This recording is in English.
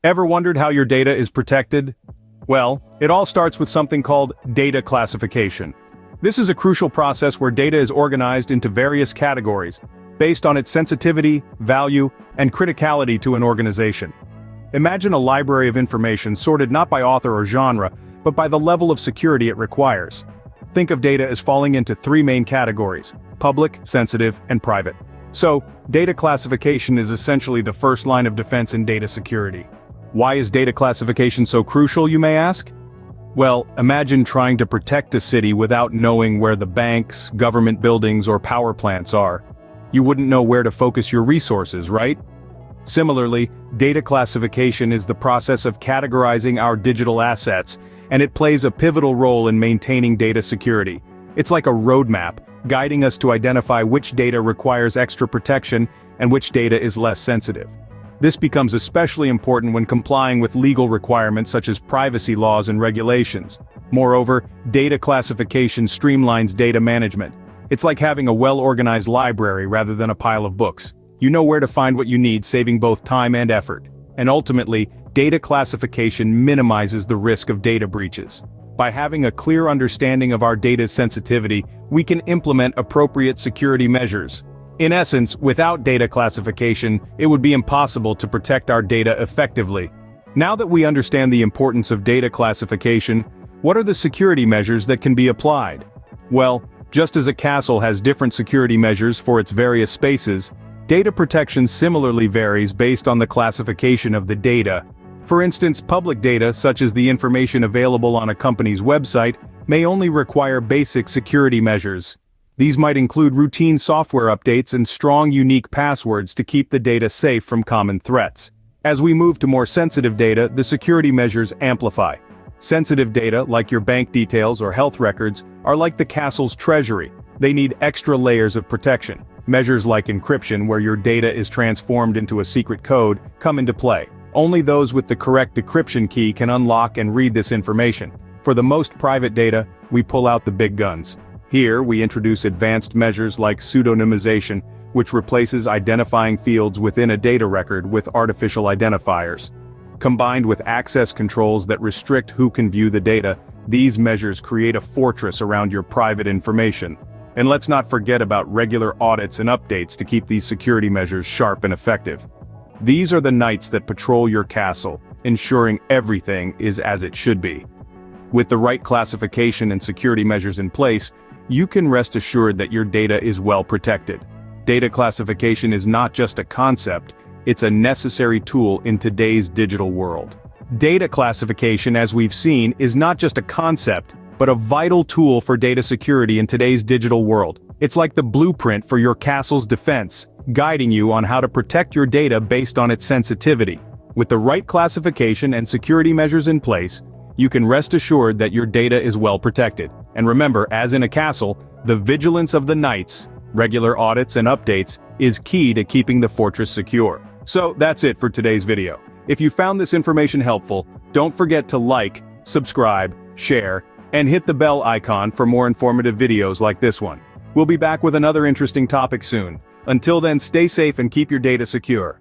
Ever wondered how your data is protected? Well, it all starts with something called data classification. This is a crucial process where data is organized into various categories, based on its sensitivity, value, and criticality to an organization. Imagine a library of information sorted not by author or genre, but by the level of security it requires. Think of data as falling into three main categories: public, sensitive, and private. So, data classification is essentially the first line of defense in data security. Why is data classification so crucial, you may ask? Well, imagine trying to protect a city without knowing where the banks, government buildings, or power plants are. You wouldn't know where to focus your resources, right? Similarly, data classification is the process of categorizing our digital assets, and it plays a pivotal role in maintaining data security. It's like a roadmap, guiding us to identify which data requires extra protection and which data is less sensitive. This becomes especially important when complying with legal requirements such as privacy laws and regulations. Moreover, data classification streamlines data management. It's like having a well-organized library rather than a pile of books. You know where to find what you need, saving both time and effort. And ultimately, data classification minimizes the risk of data breaches. By having a clear understanding of our data's sensitivity, we can implement appropriate security measures. In essence, without data classification, it would be impossible to protect our data effectively. Now that we understand the importance of data classification, what are the security measures that can be applied? Well, just as a castle has different security measures for its various spaces, data protection similarly varies based on the classification of the data. For instance, public data, such as the information available on a company's website, may only require basic security measures. These might include routine software updates and strong unique passwords to keep the data safe from common threats. As we move to more sensitive data, the security measures amplify. Sensitive data, like your bank details or health records, are like the castle's treasury. They need extra layers of protection. Measures like encryption, where your data is transformed into a secret code, come into play. Only those with the correct decryption key can unlock and read this information. For the most private data, we pull out the big guns. Here, we introduce advanced measures like pseudonymization, which replaces identifying fields within a data record with artificial identifiers. Combined with access controls that restrict who can view the data, these measures create a fortress around your private information. And let's not forget about regular audits and updates to keep these security measures sharp and effective. These are the knights that patrol your castle, ensuring everything is as it should be. With the right classification and security measures in place, you can rest assured that your data is well protected. Data classification is not just a concept, it's a necessary tool in today's digital world. Data classification, as we've seen, is not just a concept, but a vital tool for data security in today's digital world. It's like the blueprint for your castle's defense, guiding you on how to protect your data based on its sensitivity. With the right classification and security measures in place, you can rest assured that your data is well protected. And remember, as in a castle, the vigilance of the knights, regular audits and updates, is key to keeping the fortress secure. So that's it for today's video. If you found this information helpful, don't forget to like, subscribe, share, and hit the bell icon for more informative videos like this one. We'll be back with another interesting topic soon. Until then, stay safe and keep your data secure.